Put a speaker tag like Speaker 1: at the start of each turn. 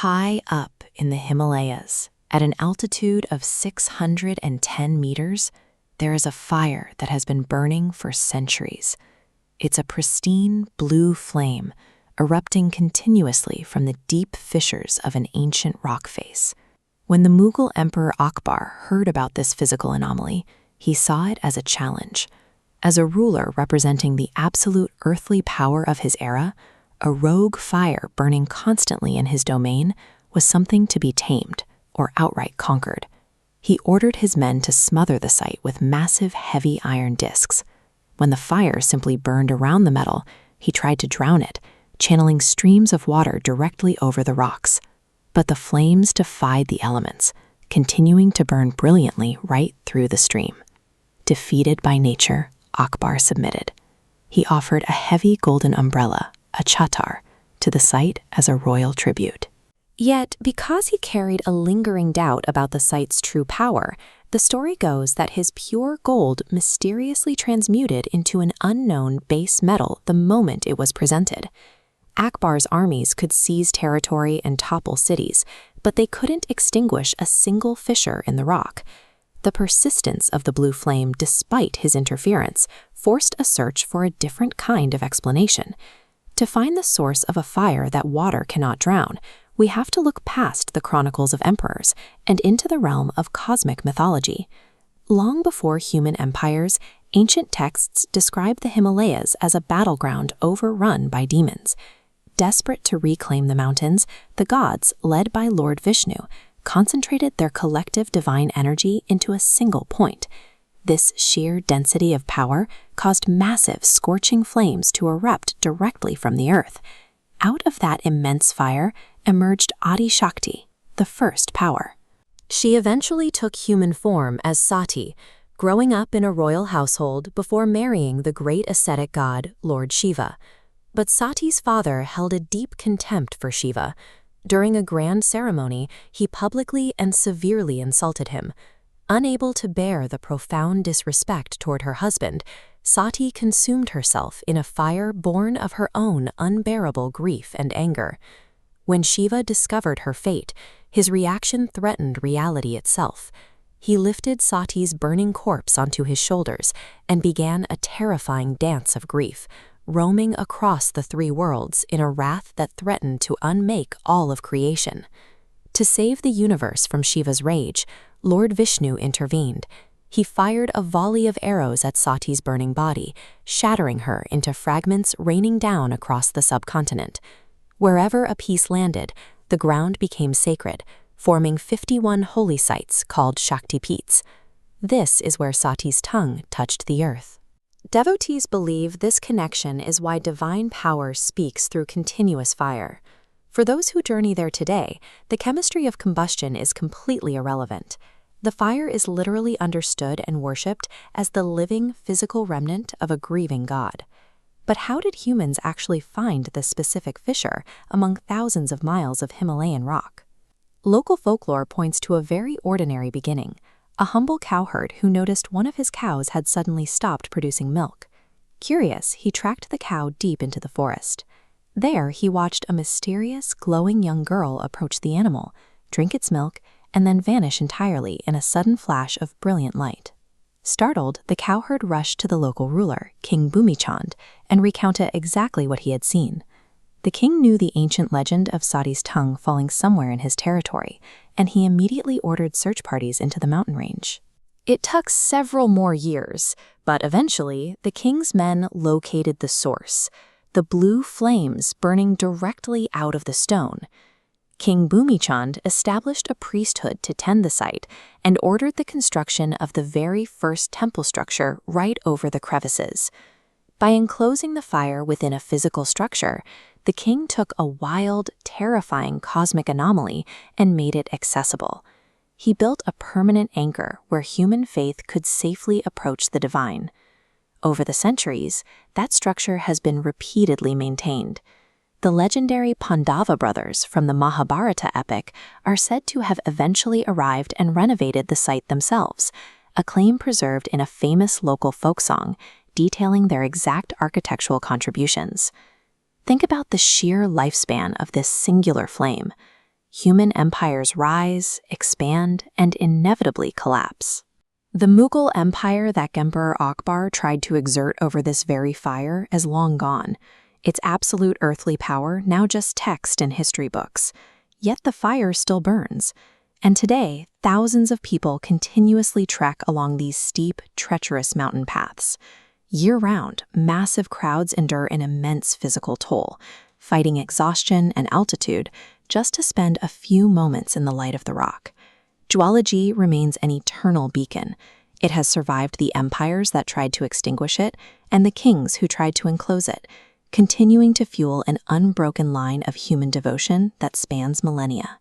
Speaker 1: High up in the Himalayas, at an altitude of 610 meters, there is a fire that has been burning for centuries. It's a pristine blue flame, erupting continuously from the deep fissures of an ancient rock face. When the Mughal Emperor Akbar heard about this physical anomaly, he saw it as a challenge. As a ruler representing the absolute earthly power of his era, a rogue fire burning constantly in his domain was something to be tamed or outright conquered. He ordered his men to smother the site with massive heavy iron discs. When the fire simply burned around the metal, he tried to drown it, channeling streams of water directly over the rocks. But the flames defied the elements, continuing to burn brilliantly right through the stream. Defeated by nature, Akbar submitted. He offered a heavy golden umbrella, a chatar, to the site as a royal tribute. Yet, because he carried a lingering doubt about the site's true power, the story goes that his pure gold mysteriously transmuted into an unknown base metal the moment it was presented. Akbar's armies could seize territory and topple cities, but they couldn't extinguish a single fissure in the rock. The persistence of the blue flame, despite his interference, forced a search for a different kind of explanation. To find the source of a fire that water cannot drown, we have to look past the chronicles of emperors and into the realm of cosmic mythology. Long before human empires, ancient texts describe the Himalayas as a battleground overrun by demons. Desperate to reclaim the mountains, the gods, led by Lord Vishnu, concentrated their collective divine energy into a single point. This sheer density of power caused massive, scorching flames to erupt directly from the earth. Out of that immense fire emerged Adi Shakti, the first power. She eventually took human form as Sati, growing up in a royal household before marrying the great ascetic god, Lord Shiva. But Sati's father held a deep contempt for Shiva. During a grand ceremony, he publicly and severely insulted him. Unable to bear the profound disrespect toward her husband, Sati consumed herself in a fire born of her own unbearable grief and anger. When Shiva discovered her fate, his reaction threatened reality itself. He lifted Sati's burning corpse onto his shoulders and began a terrifying dance of grief, roaming across the three worlds in a wrath that threatened to unmake all of creation. To save the universe from Shiva's rage, Lord Vishnu intervened. He fired a volley of arrows at Sati's burning body, shattering her into fragments raining down across the subcontinent. Wherever a piece landed, the ground became sacred, forming 51 holy sites called Shakti Peeths. This is where Sati's tongue touched the earth. Devotees believe this connection is why divine power speaks through continuous fire. For those who journey there today, the chemistry of combustion is completely irrelevant. The fire is literally understood and worshipped as the living physical remnant of a grieving god. But how did humans actually find this specific fissure among thousands of miles of Himalayan rock? Local folklore points to a very ordinary beginning. A humble cowherd who noticed one of his cows had suddenly stopped producing milk. Curious, he tracked the cow deep into the forest. There, he watched a mysterious, glowing young girl approach the animal, drink its milk, and then vanish entirely in a sudden flash of brilliant light. Startled, the cowherd rushed to the local ruler, King Bhumichand, and recounted exactly what he had seen. The king knew the ancient legend of Sati's tongue falling somewhere in his territory, and he immediately ordered search parties into the mountain range. It took several more years, but eventually, the king's men located the source, the blue flames burning directly out of the stone. King Bhumichand established a priesthood to tend the site and ordered the construction of the very first temple structure right over the crevices. By enclosing the fire within a physical structure, the king took a wild, terrifying cosmic anomaly and made it accessible. He built a permanent anchor where human faith could safely approach the divine. Over the centuries, that structure has been repeatedly maintained. The legendary Pandava brothers from the Mahabharata epic are said to have eventually arrived and renovated the site themselves, a claim preserved in a famous local folk song detailing their exact architectural contributions. Think about the sheer lifespan of this singular flame. human empires rise, expand, and inevitably collapse. The Mughal empire that Emperor Akbar tried to exert over this very fire is long gone, its absolute earthly power now just text in history books. Yet the fire still burns, and today thousands of people continuously trek along these steep, treacherous mountain paths. Year-round, massive crowds endure an immense physical toll, fighting exhaustion and altitude just to spend a few moments in the light of the rock. Jwala remains an eternal beacon. It has survived the empires that tried to extinguish it and the kings who tried to enclose it, continuing to fuel an unbroken line of human devotion that spans millennia.